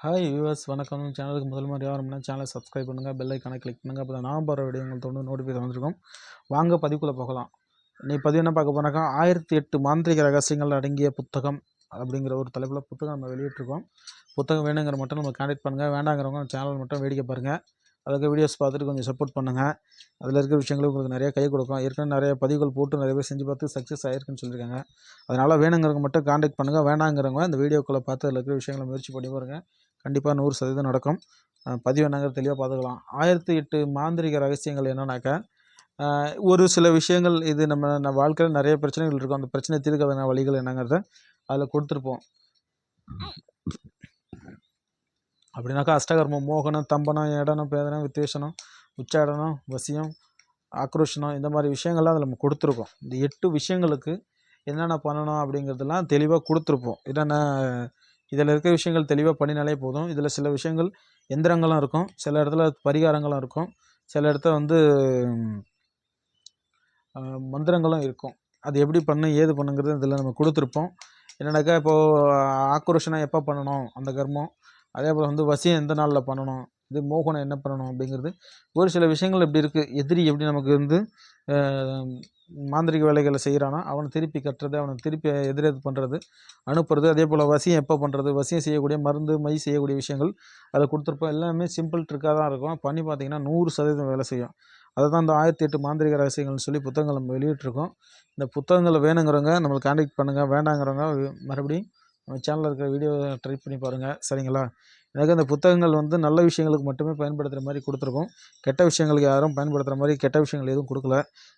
Hi viewers வணக்கம். சேனலுக்கு முதல் முறையாக வரணும்னா சேனலை சப்ஸ்கிரைப் பண்ணுங்கள், பெல் ஐக்கானை கிளிக் பண்ணுங்கள். அப்போ தான் நான் போகிற வீடியோ உங்களுக்கு வந்து நோட்டிஃபிகேஷன் வந்துருக்கும். வாங்க பதிவுக்குள்ளே போகலாம். நீ பதிவு என்ன பார்க்க போனாக்கா 1008 மாந்திரிக ரகசியங்கள் அடங்கிய புத்தகம் அப்படிங்கிற ஒரு தலைப்பில் புத்தகம் நம்ம வெளியிட்டிருக்கோம். புத்தகம் வேணுங்கிற மட்டும் நம்ம கான்டெக்ட் பண்ணுங்கள், வேண்டாங்கிறவங்க சேனல் மட்டும் வேடிக்கை பாருங்கள். அதுக்கு வீடியோஸ் பார்த்துட்டு கொஞ்சம் சப்போர்ட் பண்ணுங்கள். அதில் இருக்கிற விஷயங்களும் உங்களுக்கு நிறைய கை கொடுக்கும். ஏற்கனவே நிறைய பதிவுகள் போட்டு நிறைய பேர் செஞ்சு பார்த்து சக்ஸஸ் ஆகிருக்குன்னு சொல்லியிருக்காங்க. அதனால் வேணுங்கிறவங்க மட்டும் கான்டெக்ட் பண்ணுங்கள், வேண்டாங்கிறவங்க இந்த வீடியோக்குள்ளே பார்த்து அதில் இருக்கிற விஷயங்களை முயற்சி பண்ணி பாருங்கள். கண்டிப்பாக 100% நடக்கும். பதிவு என்னங்கிறது தெளிவாக பார்த்துக்கலாம். 1008 மாந்திரிக ரகசியங்கள் என்னன்னாக்கா, ஒரு சில விஷயங்கள் இது நம்ம வாழ்க்கையில் நிறைய பிரச்சனைகள் இருக்கும். அந்த பிரச்சனை தீர்க்கிறதுக்கான வழிகள் என்னங்கிறத அதில் கொடுத்துருப்போம். அப்படின்னாக்கா அஷ்டகர்மம், மோகனம், தம்பனம், ஏடனம், பேதனம், வித்வேஷனம், உச்சாடனம், வசியம், ஆக்ரோஷனம், இந்த மாதிரி விஷயங்கள்லாம் அதில் நம்ம கொடுத்துருக்கோம். இந்த 8 விஷயங்களுக்கு என்னென்ன பண்ணணும் அப்படிங்கிறதெல்லாம் தெளிவாக கொடுத்துருப்போம். என்னென்ன இதில் இருக்கிற விஷயங்கள் தெளிவாக பண்ணினாலே போதும். இதில் சில விஷயங்கள் எந்திரங்களும் இருக்கும், சில இடத்துல பரிகாரங்களும் இருக்கும், சில இடத்துல வந்து மந்திரங்களும் இருக்கும். அது எப்படி பண்ணணும் ஏது பண்ணுங்கிறது இதில் நம்ம கொடுத்துருப்போம். என்னென்னாக்கா இப்போது ஆக்ரோஷனம் எப்போ பண்ணணும் அந்த கர்மம், அதே போல் வந்து வசியம் எந்த நாளில் பண்ணணும், இது மோகனம் என்ன பண்ணணும் அப்படிங்கிறது ஒரு சில விஷயங்கள் எப்படி இருக்குது. எதிரி எப்படி நமக்கு வந்து மாந்திரிக வேலைகளை செய்கிறானோ அவனை திருப்பி கட்டுறது, அவனை திருப்பி எதிரெது பண்ணுறது, அனுப்புறது. அதே போல் வசியம் எப்போ பண்ணுறது, வசியம் செய்யக்கூடிய மருந்து மை செய்யக்கூடிய விஷயங்கள் அதை கொடுத்துருப்போம். எல்லாமே சிம்பிள் ட்ரிக்காக தான் இருக்கும். பண்ணி பார்த்திங்கன்னா 100% வேலை செய்யும். அதை தான் இந்த 1008 மாந்திரிக ரகசியங்கள்னு சொல்லி புத்தகங்கள் நம்ம வெளியிட்ருக்கோம். இந்த புத்தகங்களை வேணுங்கிறவங்க நம்மளுக்கு கான்டெக்ட் பண்ணுங்கள், வேண்டாங்கிறவங்க மறுபடியும் நம்ம சேனலில் இருக்கிற வீடியோ ட்ரை பண்ணி பாருங்கள். சரிங்களா? எனக்கு அந்த புத்தகங்கள் வந்து நல்ல விஷயங்களுக்கு மட்டுமே பயன்படுத்துகிற மாதிரி கொடுத்துருக்கோம். கெட்ட விஷயங்களுக்கு யாரும் பயன்படுத்துகிற மாதிரி கெட்ட விஷயங்கள் எதுவும் கொடுக்கல.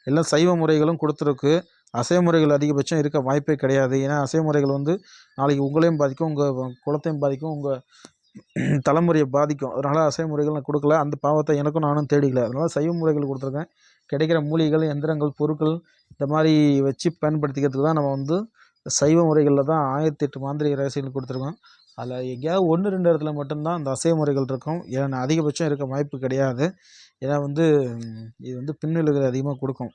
எல்லாம் சைவ முறைகளும் கொடுத்துருக்கு. அசைவ முறைகள் அதிகபட்சம் இருக்க வாய்ப்பே கிடையாது. ஏன்னா அசைவ முறைகள் வந்து நாளைக்கு உங்களையும் பாதிக்கும், உங்கள் குலத்தையும் பாதிக்கும், உங்கள் தலைமுறையை பாதிக்கும். அதனால் அசைவ முறைகள் நான் கொடுக்கல. அந்த பாவத்தை எனக்கும் நானும் தேடிக்கல. அதனால் சைவ முறைகள் கொடுத்துருக்கேன். கிடைக்கிற மூலிகைகள், எந்திரங்கள், பொருட்கள் இந்த மாதிரி வச்சு பயன்படுத்திக்கிறதுக்கு தான் நம்ம வந்து சைவ முறைகளில் தான் 1008 மாந்திரிக ரகசியங்கள் கொடுத்துருக்கோம். அதில் எங்கேயாவது 1-2 இடத்துல மட்டும்தான் அந்த அசைவ முறைகள் இருக்கும். ஏன்னா அதிகபட்சம் இருக்க வாய்ப்பு கிடையாது. ஏன்னா வந்து இது வந்து பின்விளைவுகள் அதிகமாக கொடுக்கும்.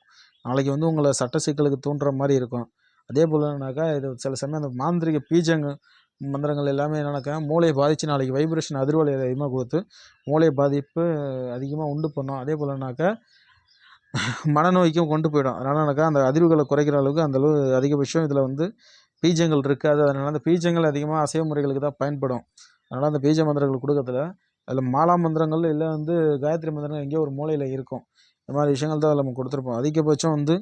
நாளைக்கு வந்து உங்களை சட்ட சிக்கலுக்கு தூண்டுற மாதிரி இருக்கும். அதே போலனாக்கா இது சில சமயம் அந்த மாந்திரிக பீஜங்கள் மந்திரங்கள் எல்லாமே என்னன்னாக்கா மூளையை பாதித்து நாளைக்கு வைப்ரேஷன் அதிர்வலை அதிகமாக கொடுத்து மூளை பாதிப்பு அதிகமாக உண்டு பண்ணும். அதே போலனாக்கா மனநோய்க்கும் கொண்டு போயிடும். அதனாலனாக்கா அந்த அதிர்வுகளை குறைக்கிற அளவுக்கு அந்தளவு அதிகபட்சம் இதில் வந்து பீஜங்கள் இருக்காது. அதனால் அந்த பீஜங்கள் அதிகமாக அசைவ முறைகளுக்கு தான் பயன்படும். அதனால் அந்த பீஜ மந்திரங்கள் கொடுக்கறதுல அதில் மாலா மந்திரங்கள் இல்லை வந்து காயத்ரி மந்திரங்கள் எங்கேயோ ஒரு மூலையில் இருக்கும். இந்த மாதிரி விஷயங்கள் தான் அதில் நம்ம கொடுத்துருப்போம். அதிகபட்சம் வந்து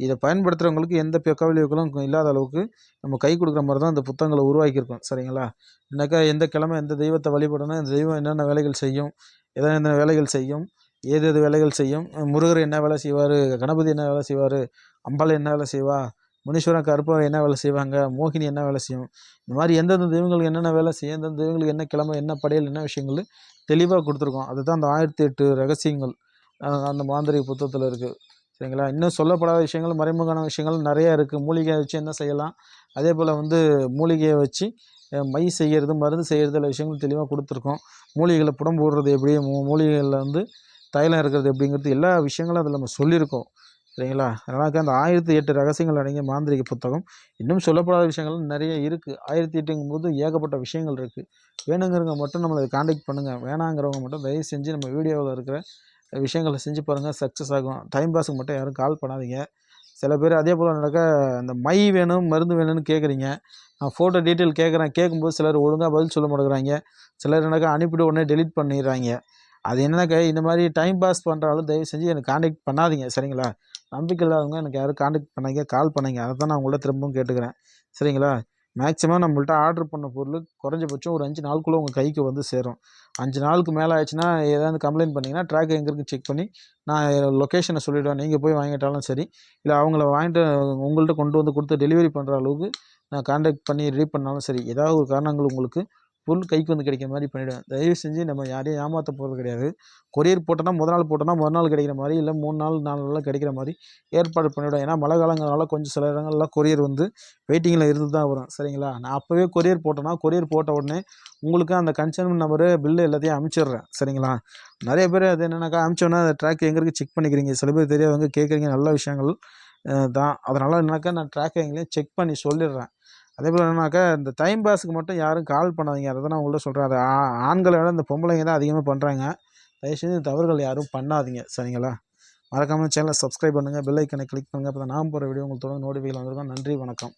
இதை பயன்படுத்துகிறவங்களுக்கு எந்த பக்க விளைவுகளும் இல்லாத அளவுக்கு நம்ம கை கொடுக்குற மாதிரி தான் இந்த புத்தகங்களை உருவாக்கியிருக்கோம். சரிங்களா? என்னக்கா எந்த கிழமை எந்த தெய்வத்தை வழிபடணும், இந்த தெய்வம் என்னென்ன வேலைகள் செய்யும், என்னென்ன வேலைகள் செய்யும், ஏது வேலைகள் செய்யும், முருகர் என்ன வேலை செய்வார், கணபதி என்ன வேலை செய்வார், அம்பாள் என்ன வேலை செய்வா, முனீஸ்வரன் கருப்பர் என்ன வேலை செய்வாங்க, மோகினி என்ன வேலை செய்யும், இந்த மாதிரி எந்தெந்த தெய்வங்களுக்கு என்னென்ன வேலை செய்யும், எந்தெந்த தெய்வங்களுக்கு என்ன கிழமை என்ன படையல் என்ன விஷயங்கள் தெளிவாக கொடுத்துருக்கோம். அதுதான் அந்த 1008 ரகசியங்கள் அந்த மாந்திரிக புத்தகத்தில் இருக்குது. சரிங்களா? இன்னும் சொல்லப்படாத விஷயங்கள், மறைமுகமான விஷயங்கள் நிறையா இருக்குது. மூலிகையை வச்சு என்ன செய்யலாம், அதே போல் வந்து மூலிகையை வச்சு மை செய்கிறது, மருந்து செய்கிறது, எல்லா விஷயங்களும் தெளிவாக கொடுத்துருக்கோம். மூலிகைகளை புடம் போடுறது எப்படி, மூலிகைகளில் வந்து தைலம் இருக்கிறது எப்படிங்கிறது எல்லா விஷயங்களும் அதில் நம்ம சொல்லியிருக்கோம். சரிங்களா? அதனால அந்த 1008 ரகசியங்கள் அடங்கிய மாந்திரிக புத்தகம். இன்னும் சொல்லப்படாத விஷயங்கள் நிறைய இருக்குது. 1008ங்கும்போது ஏகப்பட்ட விஷயங்கள் இருக்குது. வேணுங்கிறவங்க மட்டும் நம்மளை கான்டெக்ட் பண்ணுங்கள், வேணாங்கிறவங்க மட்டும் தயவு செஞ்சு நம்ம வீடியோவில் இருக்கிற விஷயங்களை செஞ்சு பாருங்கள், சக்ஸஸ் ஆகும். டைம் பாஸுக்கு மட்டும் யாரும் கால் பண்ணாதீங்க. சில பேர் அதே போல் நடக்க அந்த மை வேணும் மருந்து வேணும்னு கேட்குறீங்க. நான் ஃபோட்டோ டீட்டெயில் கேட்குறேன். கேட்கும்போது சிலர் ஒழுங்காக பதில் சொல்ல மாட்டேங்கிறாங்க. சிலர் என்னக்கா அனுப்பிவிட்டு உடனே டெலிட் பண்ணிடுறாங்க. அது என்னன்னாக்கா இந்த மாதிரி டைம் பாஸ் பண்ணுறாலும் தயவு செஞ்சு எனக்கு கான்டெக்ட் பண்ணாதீங்க. சரிங்களா? நம்பிக்கை இல்லாதவங்க எனக்கு யாரும் கான்டெக்ட் பண்ணாங்க, கால் பண்ணாங்க. அதை தான் நான் உங்கள்ட்ட திரும்பவும் கேட்டுக்கிறேன். சரிங்களா? மேக்ஸிமம் நம்மள்ட்ட ஆர்டர் பண்ண பொருள் குறைஞ்சபட்சம் ஒரு 5 நாளுக்குள்ளே உங்கள் கைக்கு வந்து சேரும். 5 நாளுக்கு மேலே ஆயிடுச்சுன்னா ஏதாவது கம்ப்ளைண்ட் பண்ணிங்கன்னா ட்ராக் எங்கே இருக்குன்னு செக் பண்ணி நான் லொக்கேஷனை சொல்லிவிடுவேன். நீங்கள் போய் வாங்கிட்டாலும் சரி, இல்லை அவங்கள வாங்கிட்டு உங்கள்கிட்ட கொண்டு வந்து கொடுத்து டெலிவரி பண்ணுற அளவுக்கு நான் கான்டாக்ட் பண்ணி ரெடி பண்ணாலும் சரி, ஏதாவது ஒரு காரணங்கள் உங்களுக்கு பொருள் கைக்கு வந்து கிடைக்கிற மாதிரி பண்ணிவிடுவேன். தயவு செஞ்சு நம்ம யாரையும் ஏமாற்ற போகிறது கிடையாது. கொரியர் போட்டோன்னா மறுநாள் கிடைக்கிற மாதிரி, இல்லை 3 நாள் 4 நாளில் கிடைக்கிற மாதிரி ஏற்பாடு பண்ணிவிடுவேன். ஏன்னா மழை காலங்கிறனால கொஞ்சம் சில இடங்கள்லாம் கொரியர் வந்து வெயிட்டிங்கில் இருந்து தான் வரும். சரிங்களா? நான் அப்போவே கொரியர் போட்டேன்னா கொரியர் போட்ட உடனே உங்களுக்கு அந்த கன்சர்ன் நம்பரு பில்லு எல்லாத்தையும் அனுப்பிச்சிடுறேன். சரிங்களா? நிறைய பேர் அது என்னென்னாக்கா அனுப்பிச்சோன்னா அந்த ட்ராக் எங்கே இருக்குது செக் பண்ணிக்கிறீங்க. சில பேர் தெரியாதவங்க கேட்குறீங்க, நல்ல விஷயங்கள் தான். அதனால் என்னக்கா நான் ட்ராக் எங்கேயும் செக் பண்ணி சொல்லிடுறேன். அதேபோல் என்னன்னாக்கா இந்த டைம் பாஸுக்கு மட்டும் யாரும் கால் பண்ணாதீங்க. அதை தான் நான் உங்கள்ட்ட சொல்கிறேன். அது ஆண்களை விட இந்த பொம்பளைங்க தான் அதிகமாக பண்ணுறாங்க. தயவுசெய்து இந்த தவறுகள் யாரும் பண்ணாதீங்க. சரிங்களா? மறக்காமல் சேனலை சப்ஸ்கிரைப் பண்ணுங்கள், பெல் ஐக்கனை கிளிக் பண்ணுங்கள். அப்போ தான் நான் போகிற வீடியோ உங்களுக்கு தொடர்ந்து நோட்டிஃபிகேஷன் வந்திருக்கும். நன்றி, வணக்கம்.